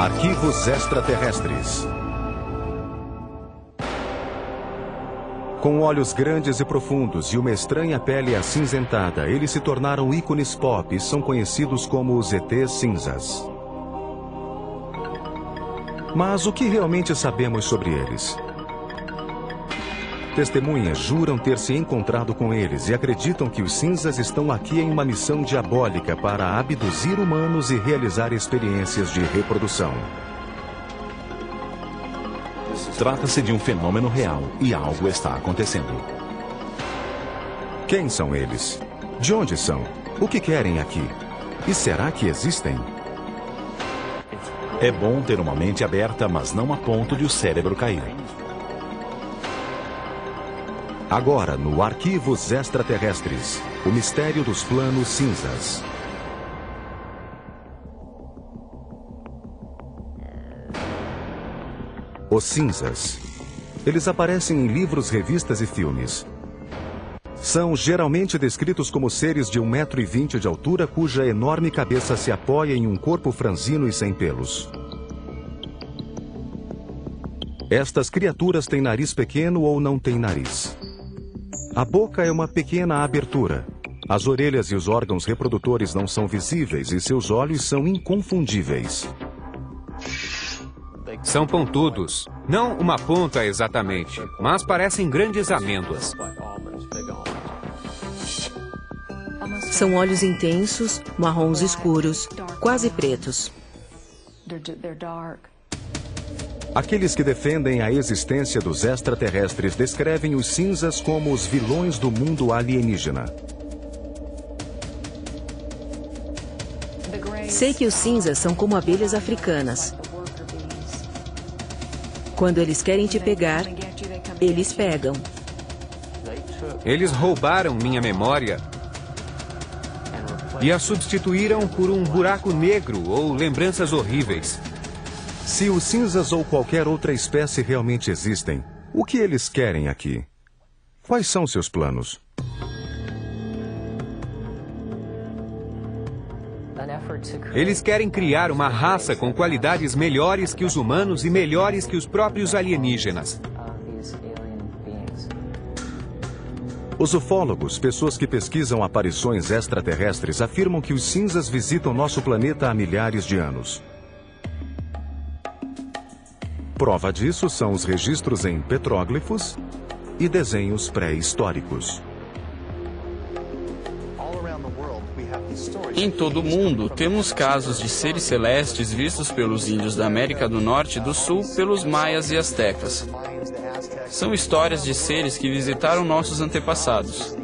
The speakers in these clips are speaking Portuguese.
Arquivos extraterrestres. Com olhos grandes e profundos e uma estranha pele acinzentada, eles se tornaram ícones pop e são conhecidos como os ETs cinzas. Mas o que realmente sabemos sobre eles? Testemunhas juram ter se encontrado com eles e acreditam que os cinzas estão aqui em uma missão diabólica para abduzir humanos e realizar experiências de reprodução. Trata-se de um fenômeno real e algo está acontecendo. Quem são eles? De onde são? O que querem aqui? E será que existem? É bom ter uma mente aberta, mas não a ponto de o cérebro cair. Agora, no Arquivos Extraterrestres, o mistério dos planos cinzas. Os cinzas. Eles aparecem em livros, revistas e filmes. São geralmente descritos como seres de 1,20 m de altura cuja enorme cabeça se apoia em um corpo franzino e sem pelos. Estas criaturas têm nariz pequeno ou não têm nariz. A boca é uma pequena abertura. As orelhas e os órgãos reprodutores não são visíveis e seus olhos são inconfundíveis. São pontudos. Não uma ponta exatamente, mas parecem grandes amêndoas. São olhos intensos, marrons escuros, quase pretos. Aqueles que defendem a existência dos extraterrestres descrevem os cinzas como os vilões do mundo alienígena. Sei que os cinzas são como abelhas africanas. Quando eles querem te pegar, eles pegam. Eles roubaram minha memória e a substituíram por um buraco negro ou lembranças horríveis. Se os cinzas ou qualquer outra espécie realmente existem, o que eles querem aqui? Quais são seus planos? Eles querem criar uma raça com qualidades melhores que os humanos e melhores que os próprios alienígenas. Os ufólogos, pessoas que pesquisam aparições extraterrestres, afirmam que os cinzas visitam nosso planeta há milhares de anos. Prova disso são os registros em petróglifos e desenhos pré-históricos. Em todo o mundo, temos casos de seres celestes vistos pelos índios da América do Norte e do Sul pelos maias e astecas. São histórias de seres que visitaram nossos antepassados.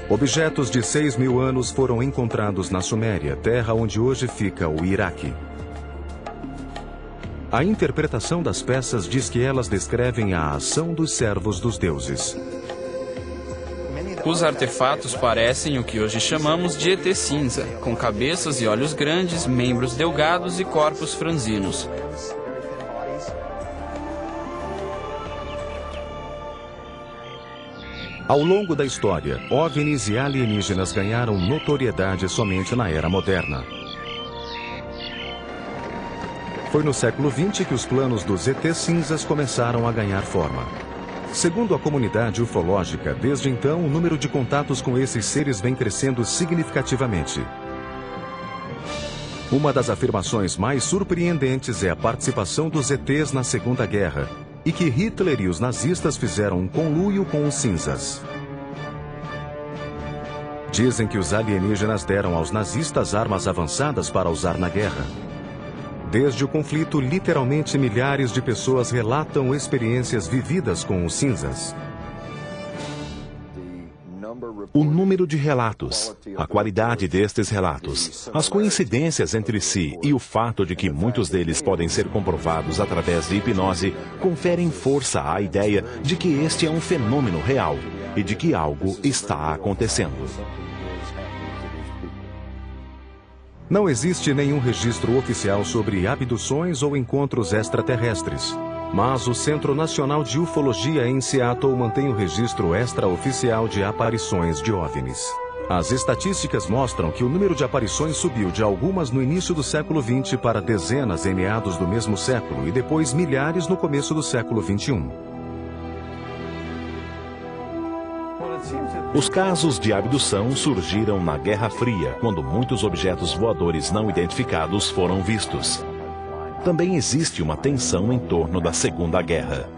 Objetos de 6.000 anos foram encontrados na Suméria, terra onde hoje fica o Iraque. A interpretação das peças diz que elas descrevem a ação dos servos dos deuses. Os artefatos parecem o que hoje chamamos de ET cinza, com cabeças e olhos grandes, membros delgados e corpos franzinos. Ao longo da história, OVNIs e alienígenas ganharam notoriedade somente na era moderna. Foi no século XX que os planos dos ET cinzas começaram a ganhar forma. Segundo a comunidade ufológica, desde então o número de contatos com esses seres vem crescendo significativamente. Uma das afirmações mais surpreendentes é a participação dos ETs na Segunda Guerra, e que Hitler e os nazistas fizeram um conluio com os cinzas. Dizem que os alienígenas deram aos nazistas armas avançadas para usar na guerra. Desde o conflito, literalmente milhares de pessoas relatam experiências vividas com os cinzas. O número de relatos, a qualidade destes relatos, as coincidências entre si e o fato de que muitos deles podem ser comprovados através de hipnose conferem força à ideia de que este é um fenômeno real e de que algo está acontecendo. Não existe nenhum registro oficial sobre abduções ou encontros extraterrestres. Mas o Centro Nacional de Ufologia em Seattle mantém o registro extraoficial de aparições de OVNIs. As estatísticas mostram que o número de aparições subiu de algumas no início do século XX para dezenas em meados do mesmo século e depois milhares no começo do século XXI. Os casos de abdução surgiram na Guerra Fria, quando muitos objetos voadores não identificados foram vistos. Também existe uma tensão em torno da Segunda Guerra.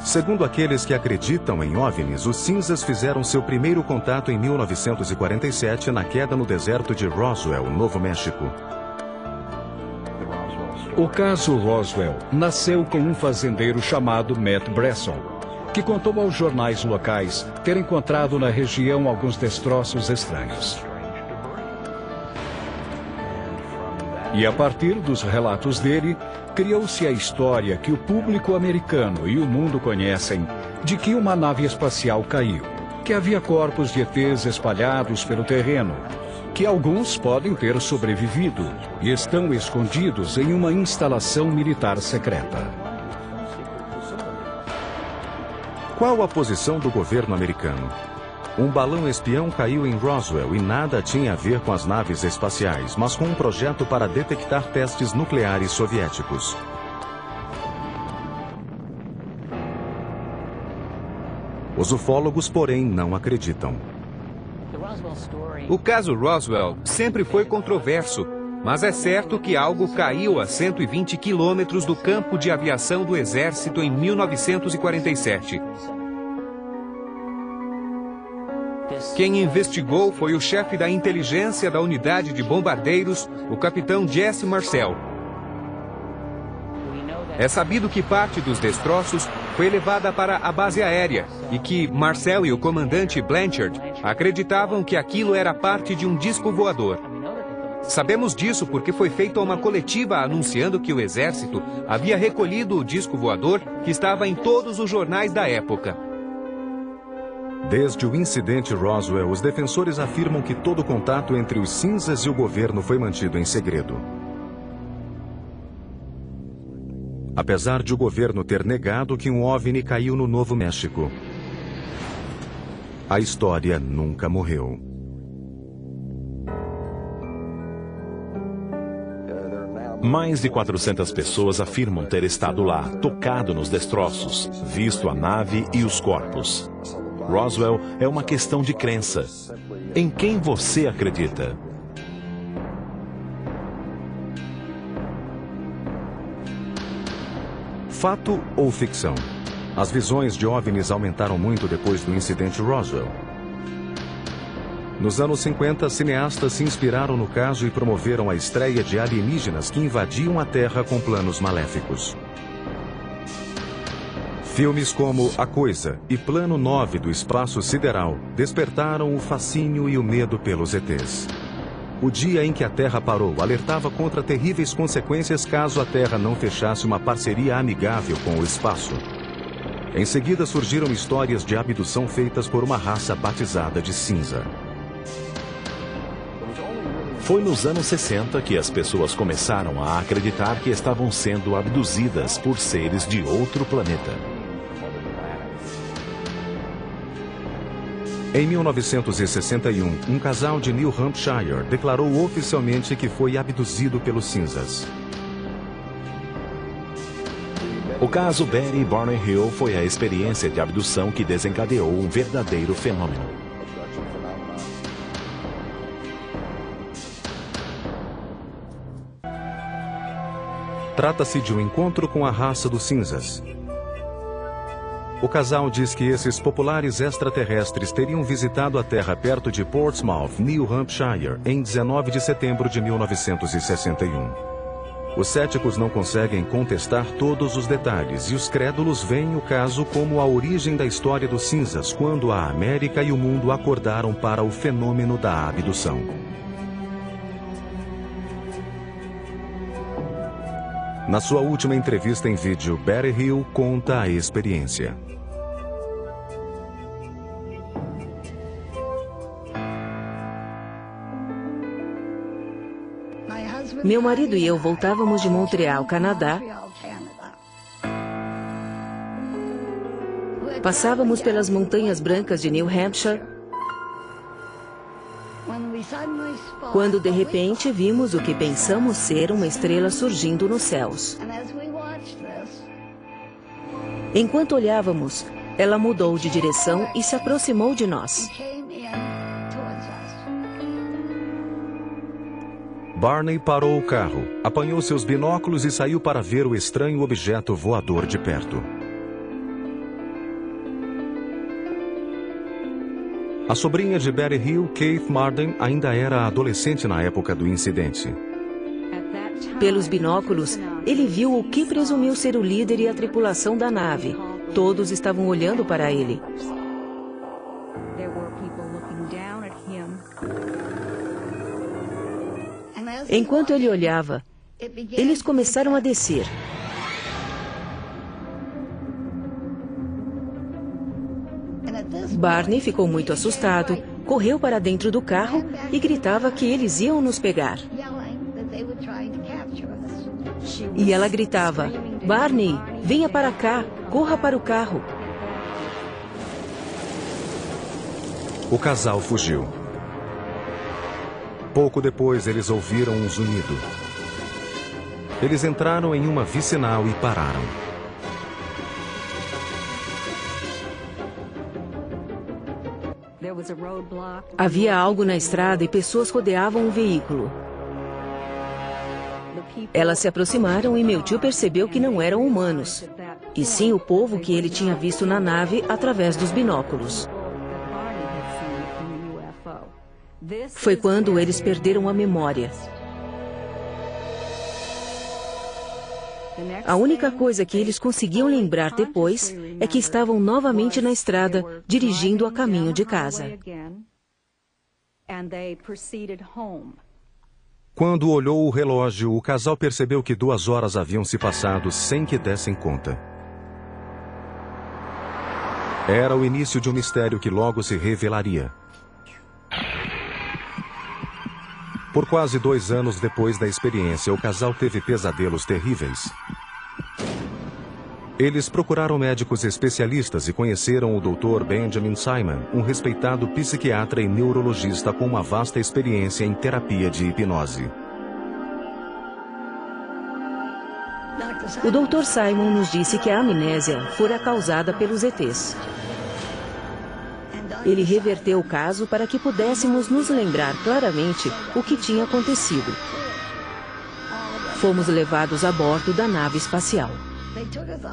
Segundo aqueles que acreditam em OVNIs, os cinzas fizeram seu primeiro contato em 1947 na queda no deserto de Roswell, Novo México. O caso Roswell nasceu com um fazendeiro chamado Matt Bresson, que contou aos jornais locais ter encontrado na região alguns destroços estranhos. E a partir dos relatos dele, criou-se a história que o público americano e o mundo conhecem de que uma nave espacial caiu, que havia corpos de ETs espalhados pelo terreno, que alguns podem ter sobrevivido e estão escondidos em uma instalação militar secreta. Qual a posição do governo americano? Um balão espião caiu em Roswell e nada tinha a ver com as naves espaciais, mas com um projeto para detectar testes nucleares soviéticos. Os ufólogos, porém, não acreditam. O caso Roswell sempre foi controverso, mas é certo que algo caiu a 120 quilômetros do campo de aviação do Exército em 1947. Quem investigou foi o chefe da inteligência da unidade de bombardeiros, o capitão Jesse Marcel. É sabido que parte dos destroços foi levada para a base aérea e que Marcel e o comandante Blanchard acreditavam que aquilo era parte de um disco voador. Sabemos disso porque foi feita uma coletiva anunciando que o Exército havia recolhido o disco voador que estava em todos os jornais da época. Desde o incidente Roswell, os defensores afirmam que todo contato entre os cinzas e o governo foi mantido em segredo. Apesar de o governo ter negado que um OVNI caiu no Novo México, a história nunca morreu. Mais de 400 pessoas afirmam ter estado lá, tocado nos destroços, visto a nave e os corpos. Roswell é uma questão de crença. Em quem você acredita? Fato ou ficção? As visões de OVNIs aumentaram muito depois do incidente Roswell. Nos anos 50, cineastas se inspiraram no caso e promoveram a estreia de alienígenas que invadiam a Terra com planos maléficos. Filmes como A Coisa e Plano 9 do Espaço Sideral despertaram o fascínio e o medo pelos ETs. O dia em que a Terra parou alertava contra terríveis consequências caso a Terra não fechasse uma parceria amigável com o espaço. Em seguida surgiram histórias de abdução feitas por uma raça batizada de cinza. Foi nos anos 60 que as pessoas começaram a acreditar que estavam sendo abduzidas por seres de outro planeta. Em 1961, um casal de New Hampshire declarou oficialmente que foi abduzido pelos cinzas. O caso Betty e Barney Hill foi a experiência de abdução que desencadeou um verdadeiro fenômeno. Trata-se de um encontro com a raça dos cinzas. O casal diz que esses populares extraterrestres teriam visitado a Terra perto de Portsmouth, New Hampshire, em 19 de setembro de 1961. Os céticos não conseguem contestar todos os detalhes e os crédulos veem o caso como a origem da história dos cinzas, quando a América e o mundo acordaram para o fenômeno da abdução. Na sua última entrevista em vídeo, Betty Hill conta a experiência. Meu marido e eu voltávamos de Montreal, Canadá, Passávamos pelas montanhas brancas de New Hampshire, quando de repente vimos o que pensamos ser uma estrela surgindo nos céus. Enquanto olhávamos, ela mudou de direção e se aproximou de nós. Barney parou o carro, apanhou seus binóculos e saiu para ver o estranho objeto voador de perto. A sobrinha de Betty Hill, Kate Marden, ainda era adolescente na época do incidente. Pelos binóculos, ele viu o que presumiu ser o líder e a tripulação da nave. Todos estavam olhando para ele. Enquanto ele olhava, eles começaram a descer. Barney ficou muito assustado, correu para dentro do carro e gritava que eles iam nos pegar. E ela gritava: Barney, venha para cá, corra para o carro. O casal fugiu. Pouco depois, eles ouviram um zunido. Eles entraram em uma vicinal e pararam. Havia algo na estrada e pessoas rodeavam o veículo. Elas se aproximaram e meu tio percebeu que não eram humanos, e sim o povo que ele tinha visto na nave através dos binóculos. Foi quando eles perderam a memória. A única coisa que eles conseguiam lembrar depois é que estavam novamente na estrada, dirigindo a caminho de casa. Quando olhou o relógio, o casal percebeu que 2 horas haviam se passado sem que dessem conta. Era o início de um mistério que logo se revelaria. Por quase 2 anos depois da experiência, o casal teve pesadelos terríveis. Eles procuraram médicos especialistas e conheceram o Dr. Benjamin Simon, um respeitado psiquiatra e neurologista com uma vasta experiência em terapia de hipnose. O Dr. Simon nos disse que a amnésia fora causada pelos ETs. Ele reverteu o caso para que pudéssemos nos lembrar claramente o que tinha acontecido. Fomos levados a bordo da nave espacial.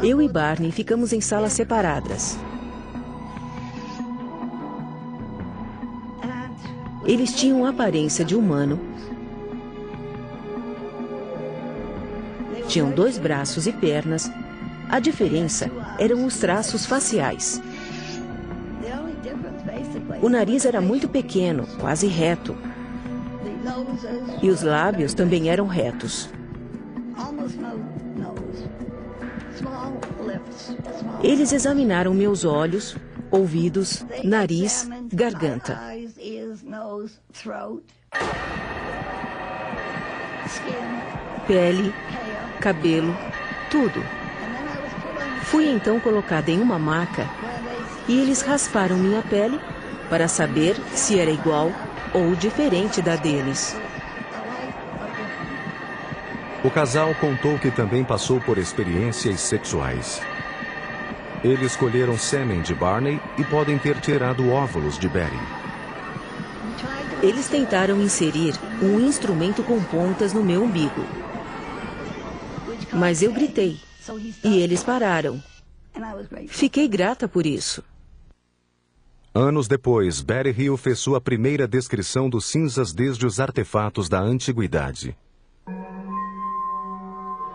Eu e Barney ficamos em salas separadas. Eles tinham a aparência de humano. Tinham 2 braços e pernas. A diferença eram os traços faciais. O nariz era muito pequeno, quase reto. E os lábios também eram retos. Eles examinaram meus olhos, ouvidos, nariz, garganta. Pele, cabelo, tudo. Fui então colocada em uma maca e eles rasparam minha pele para saber se era igual ou diferente da deles. O casal contou que também passou por experiências sexuais. Eles colheram sêmen de Barney e podem ter tirado óvulos de Betty. Eles tentaram inserir um instrumento com pontas no meu umbigo. Mas eu gritei e eles pararam. Fiquei grata por isso. Anos depois, Betty Hill fez sua primeira descrição dos cinzas desde os artefatos da antiguidade.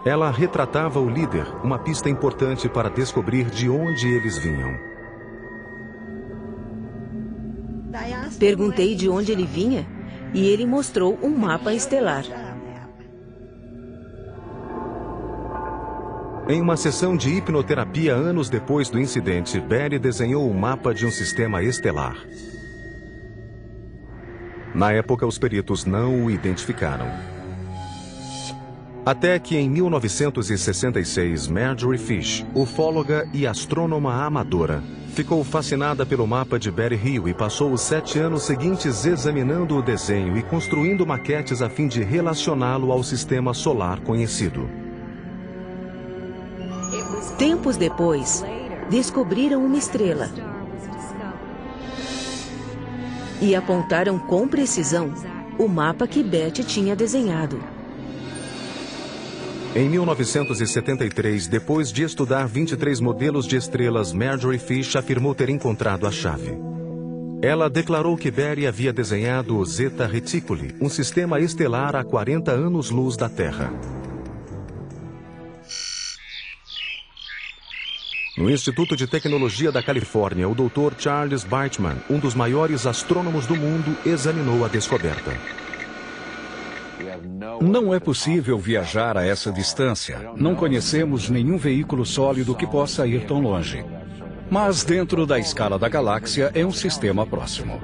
Ela retratava o líder, uma pista importante para descobrir de onde eles vinham. Perguntei de onde ele vinha e ele mostrou um mapa estelar. Em uma sessão de hipnoterapia anos depois do incidente, Betty desenhou um mapa de um sistema estelar. Na época, os peritos não o identificaram. Até que em 1966, Marjorie Fish, ufóloga e astrônoma amadora, Ficou fascinada pelo mapa de Betty Hill e passou os 7 anos seguintes examinando o desenho e construindo maquetes a fim de relacioná-lo ao sistema solar conhecido. Tempos depois, descobriram uma estrela e apontaram com precisão o mapa que Betty tinha desenhado. Em 1973, depois de estudar 23 modelos de estrelas, Marjorie Fish afirmou ter encontrado a chave. Ela declarou que Betty havia desenhado o Zeta Reticuli, um sistema estelar a 40 anos-luz da Terra. No Instituto de Tecnologia da Califórnia, o Dr. Charles Bateman, um dos maiores astrônomos do mundo, examinou a descoberta. Não é possível viajar a essa distância. Não conhecemos nenhum veículo sólido que possa ir tão longe. Mas dentro da escala da galáxia é um sistema próximo.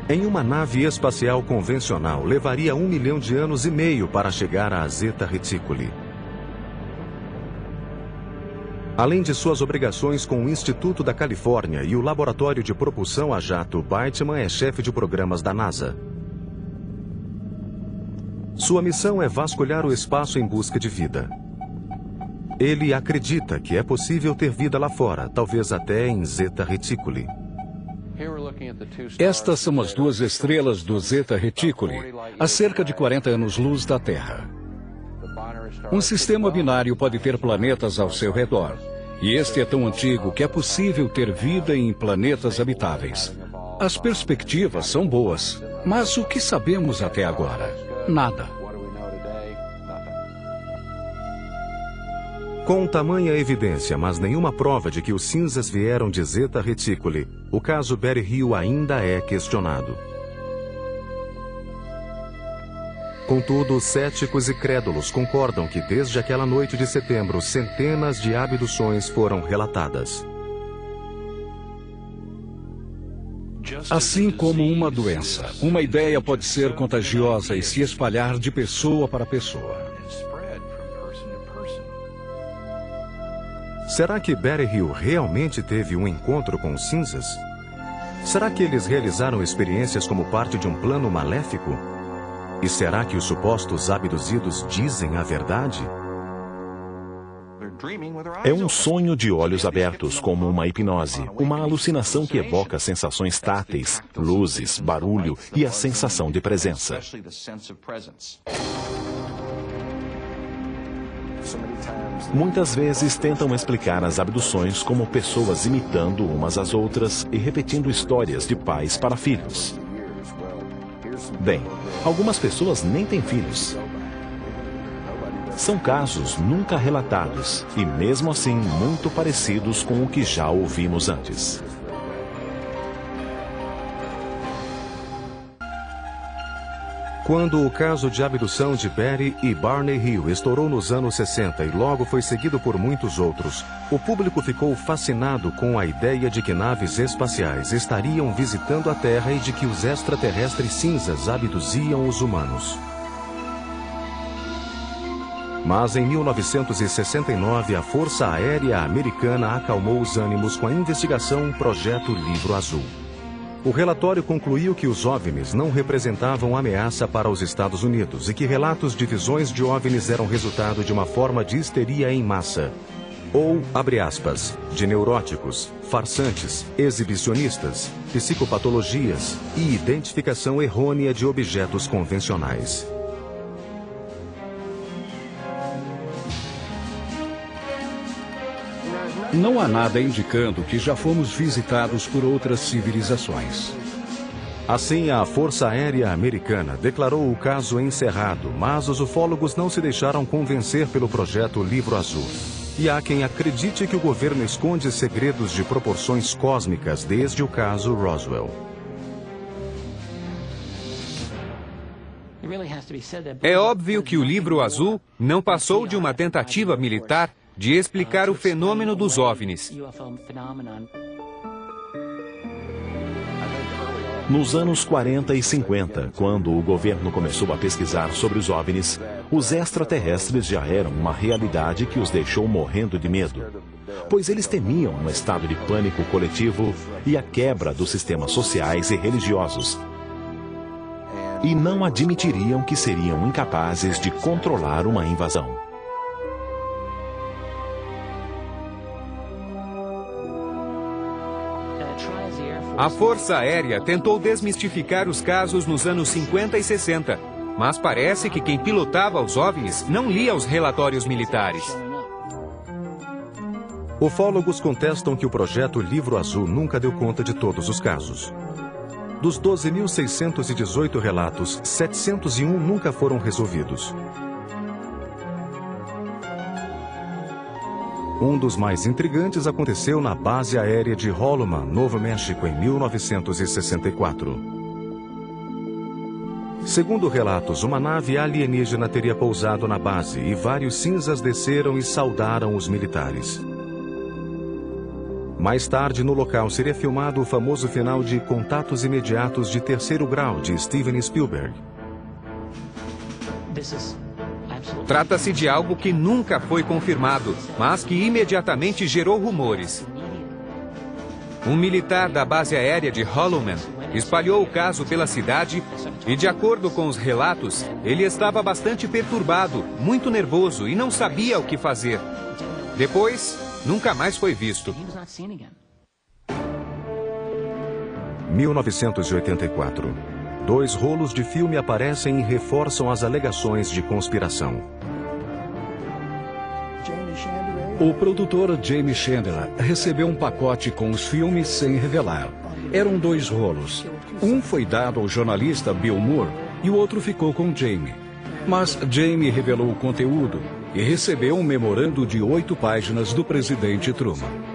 Em uma nave espacial convencional, levaria 1 milhão de anos e meio para chegar a Zeta Reticuli. Além de suas obrigações com o Instituto da Califórnia e o Laboratório de Propulsão a Jato, Bateman é chefe de programas da NASA. Sua missão é vasculhar o espaço em busca de vida. Ele acredita que é possível ter vida lá fora, talvez até em Zeta Reticuli. Estas são as 2 estrelas do Zeta Reticuli, a cerca de 40 anos-luz da Terra. Um sistema binário pode ter planetas ao seu redor. E este é tão antigo que é possível ter vida em planetas habitáveis. As perspectivas são boas, mas o que sabemos até agora? Nada. Com tamanha evidência, mas nenhuma prova de que os cinzas vieram de Zeta Reticuli, o caso Betty Hill ainda é questionado. Contudo, céticos e crédulos concordam que desde aquela noite de setembro, centenas de abduções foram relatadas. Assim como uma doença, uma ideia pode ser contagiosa e se espalhar de pessoa para pessoa. Será que Betty Hill realmente teve um encontro com os cinzas? Será que eles realizaram experiências como parte de um plano maléfico? E será que os supostos abduzidos dizem a verdade? É um sonho de olhos abertos, como uma hipnose, uma alucinação que evoca sensações táteis, luzes, barulho e a sensação de presença. Muitas vezes tentam explicar as abduções como pessoas imitando umas às outras e repetindo histórias de pais para filhos. Bem, algumas pessoas nem têm filhos. São casos nunca relatados e, mesmo assim, muito parecidos com o que já ouvimos antes. Quando o caso de abdução de Betty e Barney Hill estourou nos anos 60 e logo foi seguido por muitos outros, o público ficou fascinado com a ideia de que naves espaciais estariam visitando a Terra e de que os extraterrestres cinzas abduziam os humanos. Mas em 1969, a Força Aérea Americana acalmou os ânimos com a investigação Projeto Livro Azul. O relatório concluiu que os OVNIs não representavam ameaça para os Estados Unidos e que relatos de visões de OVNIs eram resultado de uma forma de histeria em massa. Ou, abre aspas, de neuróticos, farsantes, exibicionistas, psicopatologias e identificação errônea de objetos convencionais. Não há nada indicando que já fomos visitados por outras civilizações. Assim, a Força Aérea Americana declarou o caso encerrado, mas os ufólogos não se deixaram convencer pelo projeto Livro Azul. E há quem acredite que o governo esconde segredos de proporções cósmicas desde o caso Roswell. É óbvio que o Livro Azul não passou de uma tentativa militar de explicar o fenômeno dos OVNIs. Nos anos 40 e 50, quando o governo começou a pesquisar sobre os OVNIs, os extraterrestres já eram uma realidade que os deixou morrendo de medo. pois eles temiam um estado de pânico coletivo e a quebra dos sistemas sociais e religiosos. E não admitiriam que seriam incapazes de controlar uma invasão. A Força Aérea tentou desmistificar os casos nos anos 50 e 60, mas parece que quem pilotava os OVNIs não lia os relatórios militares. Ufólogos contestam que o projeto Livro Azul nunca deu conta de todos os casos. Dos 12.618 relatos, 701 nunca foram resolvidos. Um dos mais intrigantes aconteceu na base aérea de Holloman, Novo México, em 1964. Segundo relatos, uma nave alienígena teria pousado na base e vários cinzas desceram e saudaram os militares. Mais tarde, no local, seria filmado o famoso final de Contatos Imediatos de Terceiro Grau, de Steven Spielberg. Trata-se de algo que nunca foi confirmado, mas que imediatamente gerou rumores. Um militar da base aérea de Holloman espalhou o caso pela cidade e, de acordo com os relatos, ele estava bastante perturbado, muito nervoso e não sabia o que fazer. Depois, nunca mais foi visto. 1984. 2 rolos de filme aparecem e reforçam as alegações de conspiração. O produtor Jamie Chandler recebeu um pacote com os filmes sem revelar. Eram 2 rolos. Um foi dado ao jornalista Bill Moore e o outro ficou com Jamie. Mas Jamie revelou o conteúdo e recebeu um memorando de 8 páginas do presidente Truman.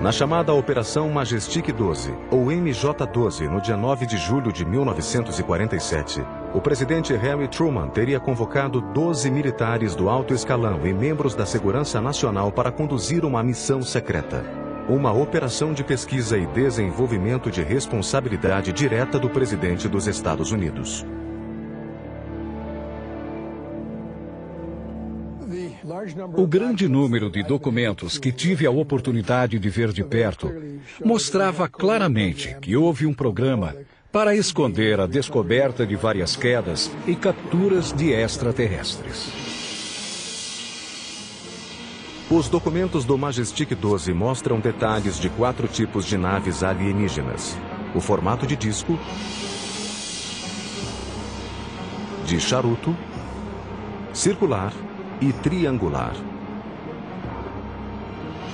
Na chamada Operação Majestic 12, ou MJ-12, no dia 9 de julho de 1947, o presidente Harry Truman teria convocado 12 militares do alto escalão e membros da Segurança Nacional para conduzir uma missão secreta. Uma operação de pesquisa e desenvolvimento de responsabilidade direta do presidente dos Estados Unidos. O grande número de documentos que tive a oportunidade de ver de perto mostrava claramente que houve um programa para esconder a descoberta de várias quedas e capturas de extraterrestres. Os documentos do Majestic 12 mostram detalhes de 4 tipos de naves alienígenas: o formato de disco, de charuto, circular e triangular.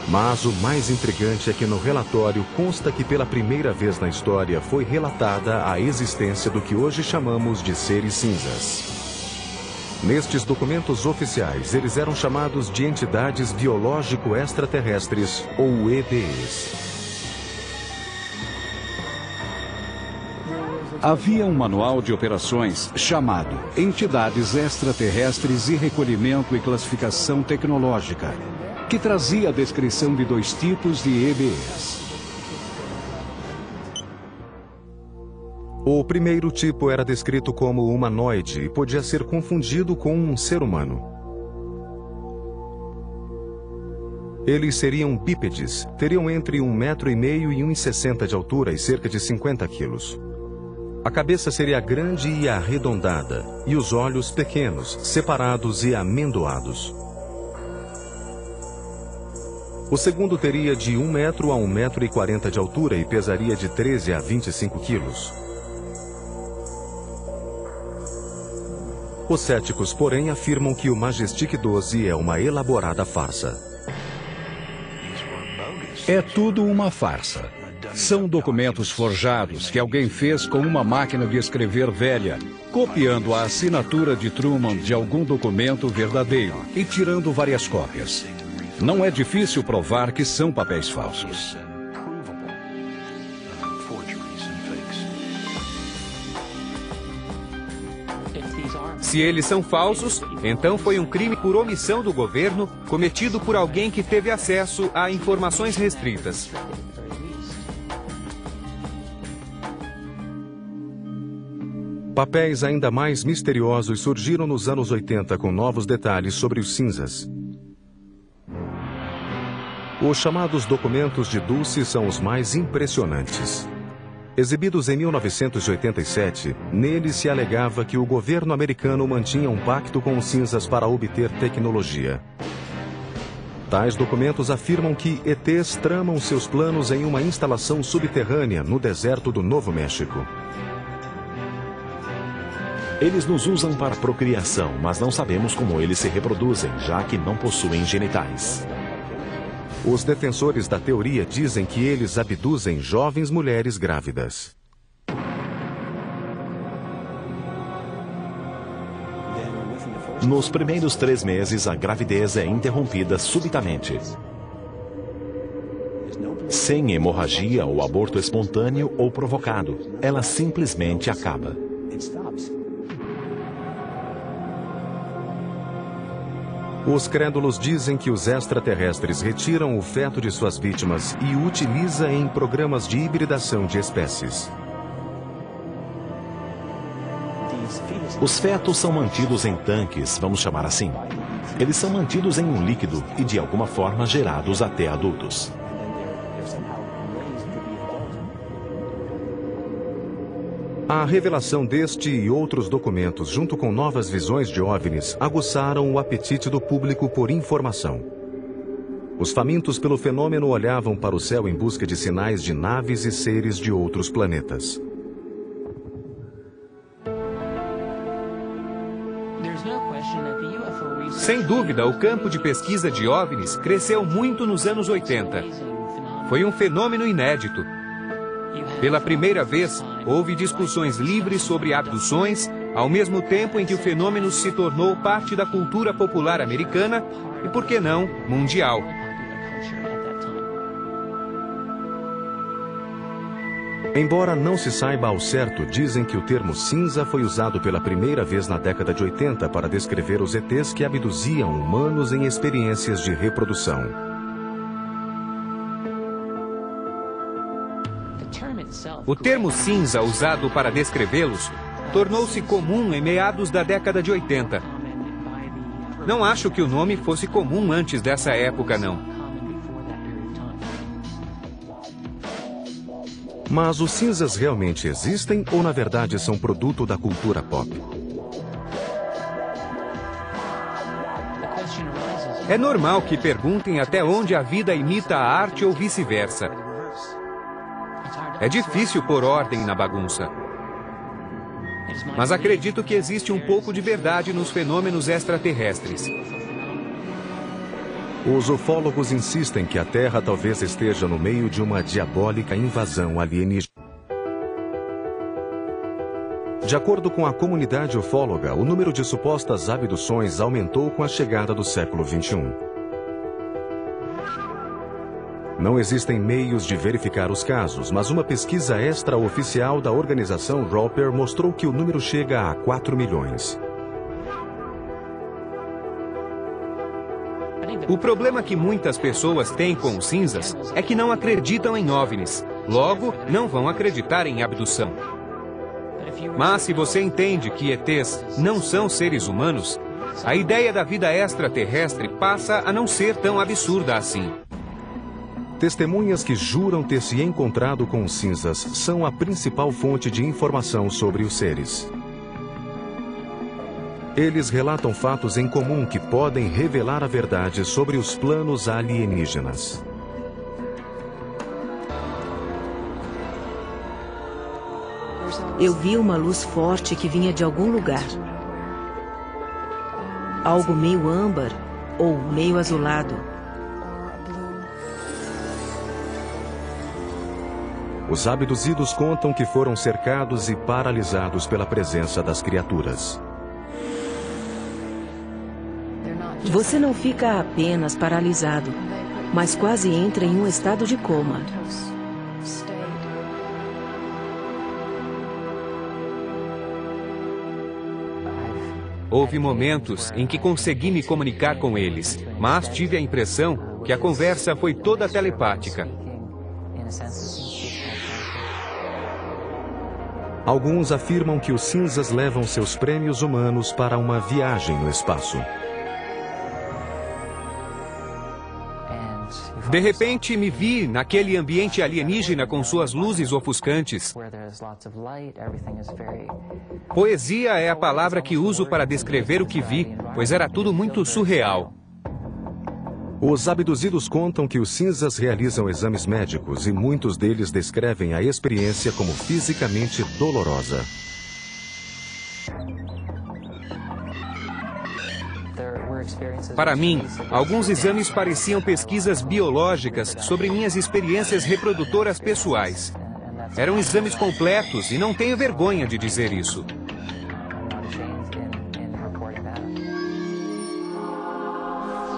Mas o mais intrigante é que no relatório consta que pela primeira vez na história foi relatada a existência do que hoje chamamos de seres cinzas. Nestes documentos oficiais, eles eram chamados de entidades biológico-extraterrestres, ou EBEs. Havia um manual de operações chamado Entidades Extraterrestres e Recolhimento e Classificação Tecnológica, que trazia a descrição de 2 tipos de EBEs. O primeiro tipo era descrito como humanoide e podia ser confundido com um ser humano. Eles seriam bípedes, teriam entre 1,5 metro e 1,60 m de altura e cerca de 50 quilos. A cabeça seria grande e arredondada, e os olhos pequenos, separados e amendoados. O segundo teria de 1 metro a 1,40 m de altura e pesaria de 13 a 25 quilos. Os céticos, porém, afirmam que o Majestic 12 é uma elaborada farsa. É tudo uma farsa. São documentos forjados que alguém fez com uma máquina de escrever velha, copiando a assinatura de Truman de algum documento verdadeiro e tirando várias cópias. Não é difícil provar que são papéis falsos. Se eles são falsos, então foi um crime por omissão do governo cometido por alguém que teve acesso a informações restritas. Papéis ainda mais misteriosos surgiram nos anos 80 com novos detalhes sobre os cinzas. Os chamados documentos de Dulce são os mais impressionantes. Exibidos em 1987, neles se alegava que o governo americano mantinha um pacto com os cinzas para obter tecnologia. Tais documentos afirmam que ETs tramam seus planos em uma instalação subterrânea no deserto do Novo México. Eles nos usam para procriação, mas não sabemos como eles se reproduzem, já que não possuem genitais. Os defensores da teoria dizem que eles abduzem jovens mulheres grávidas. Nos primeiros 3 meses, a gravidez é interrompida subitamente. Sem hemorragia ou aborto espontâneo ou provocado, ela simplesmente acaba. Os crédulos dizem que os extraterrestres retiram o feto de suas vítimas e o utiliza em programas de hibridação de espécies. Os fetos são mantidos em tanques, vamos chamar assim. Eles são mantidos em um líquido e, de alguma forma, gerados até adultos. A revelação deste e outros documentos, junto com novas visões de OVNIs, aguçaram o apetite do público por informação. Os famintos pelo fenômeno olhavam para o céu em busca de sinais de naves e seres de outros planetas. Sem dúvida, o campo de pesquisa de OVNIs cresceu muito nos anos 80. Foi um fenômeno inédito. Pela primeira vez, houve discussões livres sobre abduções, ao mesmo tempo em que o fenômeno se tornou parte da cultura popular americana e, por que não, mundial. Embora não se saiba ao certo, dizem que o termo cinza foi usado pela primeira vez na década de 80 para descrever os ETs que abduziam humanos em experiências de reprodução. O termo cinza usado para descrevê-los tornou-se comum em meados da década de 80. Não acho que o nome fosse comum antes dessa época, não. Mas os cinzas realmente existem ou, na verdade, são produto da cultura pop? É normal que perguntem até onde a vida imita a arte ou vice-versa. É difícil pôr ordem na bagunça. Mas acredito que existe um pouco de verdade nos fenômenos extraterrestres. Os ufólogos insistem que a Terra talvez esteja no meio de uma diabólica invasão alienígena. De acordo com a comunidade ufóloga, o número de supostas abduções aumentou com a chegada do século XXI. Não existem meios de verificar os casos, mas uma pesquisa extraoficial da organização Roper mostrou que o número chega a 4 milhões. O problema que muitas pessoas têm com os cinzas é que não acreditam em OVNIs. Logo, não vão acreditar em abdução. Mas se você entende que ETs não são seres humanos, a ideia da vida extraterrestre passa a não ser tão absurda assim. Testemunhas que juram ter se encontrado com os cinzas são a principal fonte de informação sobre os seres. Eles relatam fatos em comum que podem revelar a verdade sobre os planos alienígenas. Eu vi uma luz forte que vinha de algum lugar. Algo meio âmbar ou meio azulado. Os abduzidos contam que foram cercados e paralisados pela presença das criaturas. Você não fica apenas paralisado, mas quase entra em um estado de coma. Houve momentos em que consegui me comunicar com eles, mas tive a impressão que a conversa foi toda telepática. Alguns afirmam que os cinzas levam seus prêmios humanos para uma viagem no espaço. De repente, me vi naquele ambiente alienígena com suas luzes ofuscantes. Poesia é a palavra que uso para descrever o que vi, pois era tudo muito surreal. Os abduzidos contam que os cinzas realizam exames médicos e muitos deles descrevem a experiência como fisicamente dolorosa. Para mim, alguns exames pareciam pesquisas biológicas sobre minhas experiências reprodutoras pessoais. Eram exames completos e não tenho vergonha de dizer isso.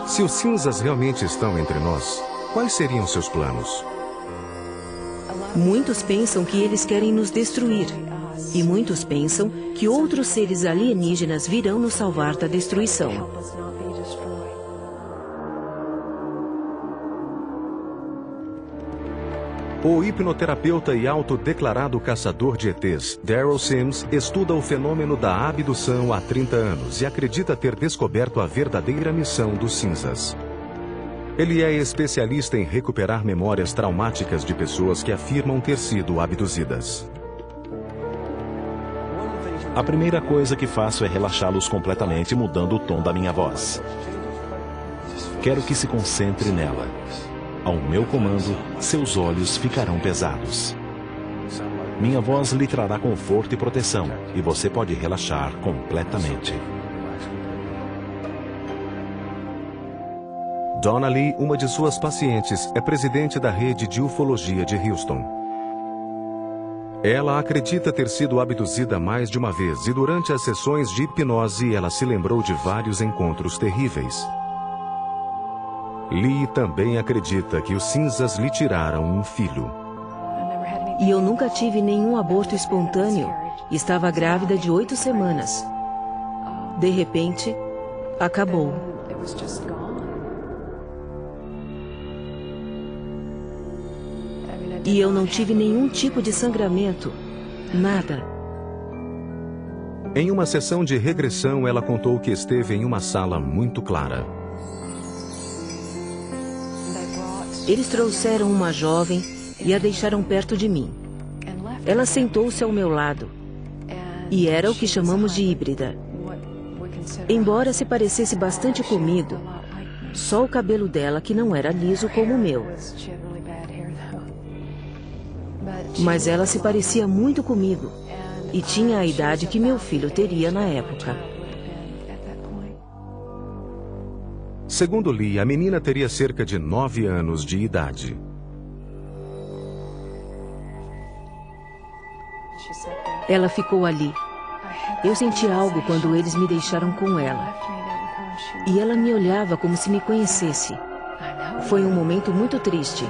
Se os cinzas realmente estão entre nós, quais seriam seus planos? Muitos pensam que eles querem nos destruir. E muitos pensam que outros seres alienígenas virão nos salvar da destruição. O hipnoterapeuta e autodeclarado caçador de ETs, Daryl Sims, estuda o fenômeno da abdução há 30 anos e acredita ter descoberto a verdadeira missão dos cinzas. Ele é especialista em recuperar memórias traumáticas de pessoas que afirmam ter sido abduzidas. A primeira coisa que faço é relaxá-los completamente, mudando o tom da minha voz. Quero que se concentre nela. Ao meu comando, seus olhos ficarão pesados. Minha voz lhe trará conforto e proteção, e você pode relaxar completamente. Donna Lee, uma de suas pacientes, é presidente da rede de ufologia de Houston. Ela acredita ter sido abduzida mais de uma vez e durante as sessões de hipnose ela se lembrou de vários encontros terríveis. Lee também acredita que os cinzas lhe tiraram um filho. E eu nunca tive nenhum aborto espontâneo. Estava grávida de 8 semanas. De repente, acabou. E eu não tive nenhum tipo de sangramento. Nada. Em uma sessão de regressão, ela contou que esteve em uma sala muito clara. Eles trouxeram uma jovem e a deixaram perto de mim. Ela sentou-se ao meu lado. E era o que chamamos de híbrida. Embora se parecesse bastante comigo, só o cabelo dela que não era liso como o meu. Mas ela se parecia muito comigo e tinha a idade que meu filho teria na época. Segundo Lee, a menina teria cerca de 9 anos de idade. Ela ficou ali. Eu senti algo quando eles me deixaram com ela. E ela me olhava como se me conhecesse. Foi um momento muito triste.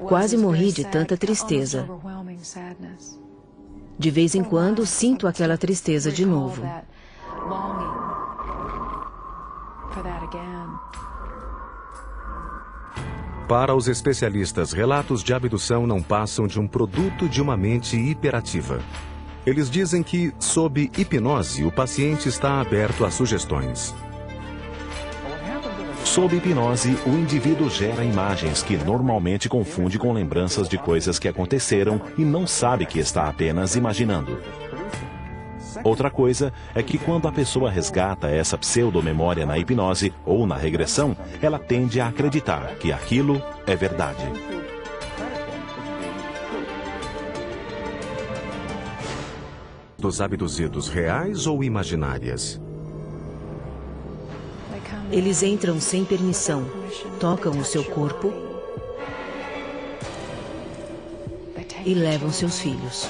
Quase morri de tanta tristeza. De vez em quando, sinto aquela tristeza de novo. Para os especialistas, relatos de abdução não passam de um produto de uma mente hiperativa. Eles dizem que, sob hipnose, o paciente está aberto a sugestões. Sob hipnose, o indivíduo gera imagens que normalmente confunde com lembranças de coisas que aconteceram e não sabe que está apenas imaginando. Outra coisa é que quando a pessoa resgata essa pseudomemória na hipnose ou na regressão, ela tende a acreditar que aquilo é verdade. Dos abduzidos reais ou imaginárias? Eles entram sem permissão, tocam o seu corpo e levam seus filhos.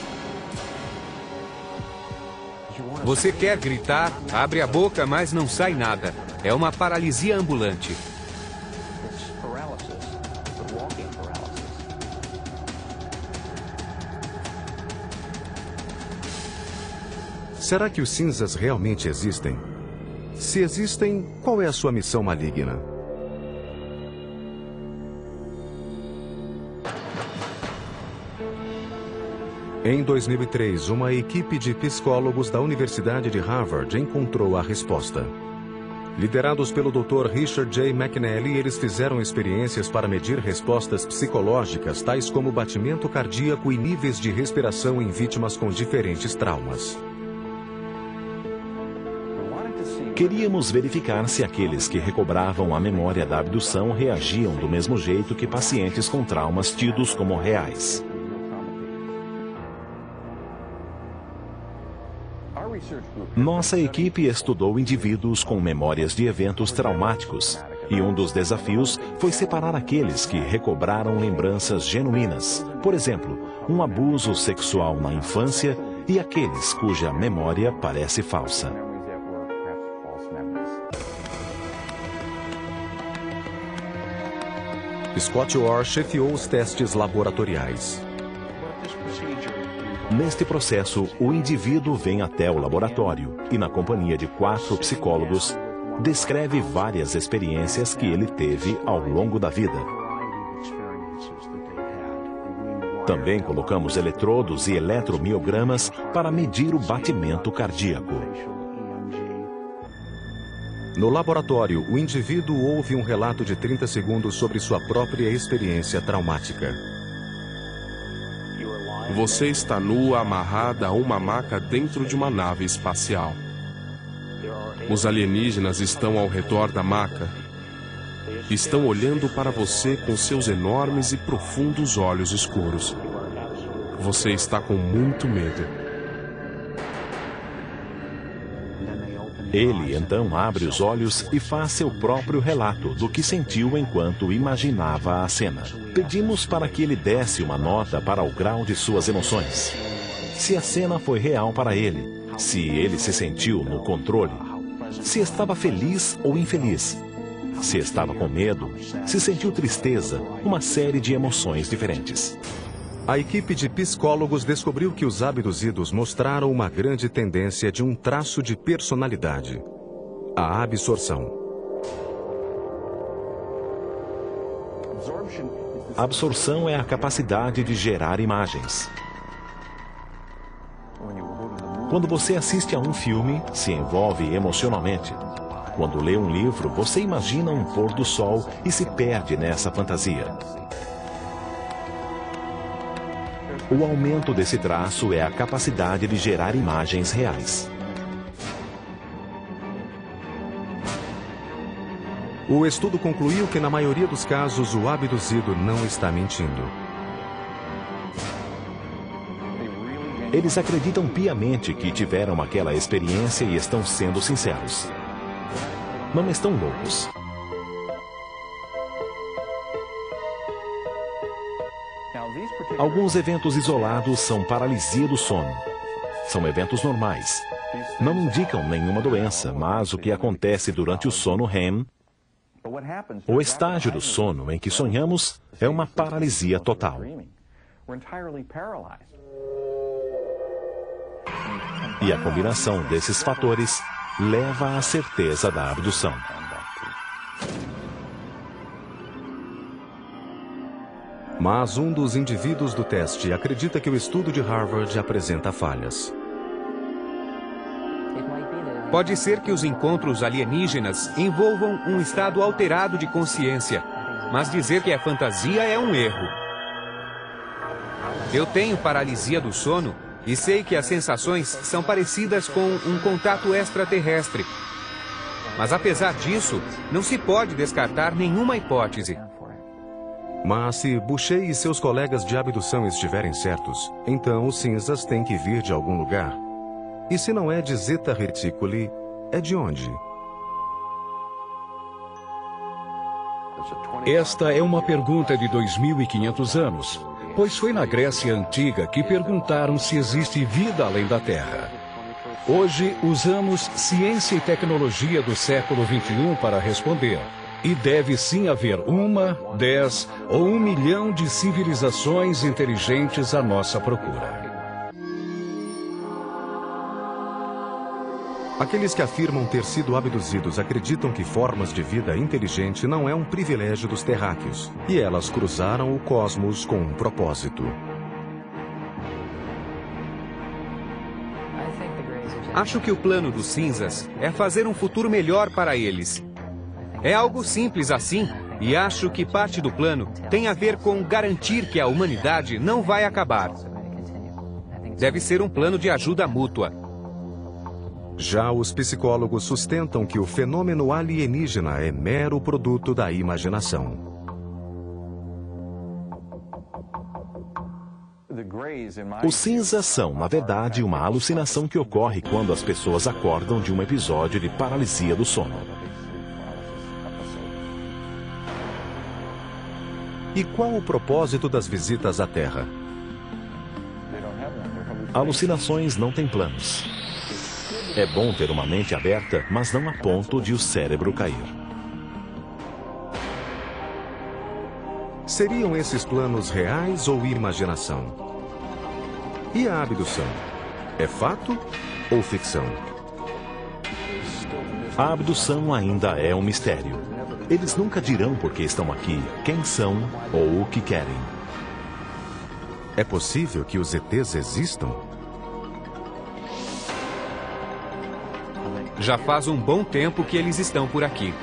Você quer gritar, abre a boca, mas não sai nada. É uma paralisia ambulante. Será que os cinzas realmente existem? Se existem, qual é a sua missão maligna? Em 2003, uma equipe de psicólogos da Universidade de Harvard encontrou a resposta. Liderados pelo Dr. Richard J. McNally, eles fizeram experiências para medir respostas psicológicas, tais como batimento cardíaco e níveis de respiração em vítimas com diferentes traumas. Queríamos verificar se aqueles que recobravam a memória da abdução reagiam do mesmo jeito que pacientes com traumas tidos como reais. Nossa equipe estudou indivíduos com memórias de eventos traumáticos, e um dos desafios foi separar aqueles que recobraram lembranças genuínas, por exemplo, um abuso sexual na infância, e aqueles cuja memória parece falsa. Scott Orr chefiou os testes laboratoriais. Neste processo, o indivíduo vem até o laboratório e, na companhia de 4 psicólogos, descreve várias experiências que ele teve ao longo da vida. Também colocamos eletrodos e eletromiogramas para medir o batimento cardíaco. No laboratório, o indivíduo ouve um relato de 30 segundos sobre sua própria experiência traumática. Você está nua, amarrada a uma maca dentro de uma nave espacial. Os alienígenas estão ao redor da maca. Estão olhando para você com seus enormes e profundos olhos escuros. Você está com muito medo. Ele, então, abre os olhos e faz seu próprio relato do que sentiu enquanto imaginava a cena. Pedimos para que ele desse uma nota para o grau de suas emoções. Se a cena foi real para ele, se ele se sentiu no controle, se estava feliz ou infeliz, se estava com medo, se sentiu tristeza, uma série de emoções diferentes. A equipe de psicólogos descobriu que os abduzidos mostraram uma grande tendência de um traço de personalidade: a absorção. A absorção é a capacidade de gerar imagens. Quando você assiste a um filme, se envolve emocionalmente. Quando lê um livro, você imagina um pôr do sol e se perde nessa fantasia. O aumento desse traço é a capacidade de gerar imagens reais. O estudo concluiu que, na maioria dos casos, o abduzido não está mentindo. Eles acreditam piamente que tiveram aquela experiência e estão sendo sinceros. Não estão loucos. Alguns eventos isolados são paralisia do sono. São eventos normais. Não indicam nenhuma doença, mas o que acontece durante o sono REM, o estágio do sono em que sonhamos, é uma paralisia total. E a combinação desses fatores leva à certeza da abdução. Mas um dos indivíduos do teste acredita que o estudo de Harvard apresenta falhas. Pode ser que os encontros alienígenas envolvam um estado alterado de consciência, mas dizer que é fantasia é um erro. Eu tenho paralisia do sono e sei que as sensações são parecidas com um contato extraterrestre. Mas apesar disso, não se pode descartar nenhuma hipótese. Mas se Boucher e seus colegas de abdução estiverem certos, então os cinzas têm que vir de algum lugar. E se não é de Zeta Reticuli, é de onde? Esta é uma pergunta de 2.500 anos, pois foi na Grécia Antiga que perguntaram se existe vida além da Terra. Hoje usamos ciência e tecnologia do século XXI para responder. E deve sim haver 1, 10 ou 1 milhão de civilizações inteligentes à nossa procura. Aqueles que afirmam ter sido abduzidos acreditam que formas de vida inteligente não é um privilégio dos terráqueos, e elas cruzaram o cosmos com um propósito. Acho que o plano dos cinzas é fazer um futuro melhor para eles. É algo simples assim, e acho que parte do plano tem a ver com garantir que a humanidade não vai acabar. Deve ser um plano de ajuda mútua. Já os psicólogos sustentam que o fenômeno alienígena é mero produto da imaginação. Os cinzas são, na verdade, uma alucinação que ocorre quando as pessoas acordam de um episódio de paralisia do sono. E qual o propósito das visitas à Terra? Alucinações não têm planos. É bom ter uma mente aberta, mas não a ponto de o cérebro cair. Seriam esses planos reais ou imaginação? E a abdução? É fato ou ficção? A abdução ainda é um mistério. Eles nunca dirão por que estão aqui, quem são ou o que querem. É possível que os ETs existam? Já faz um bom tempo que eles estão por aqui.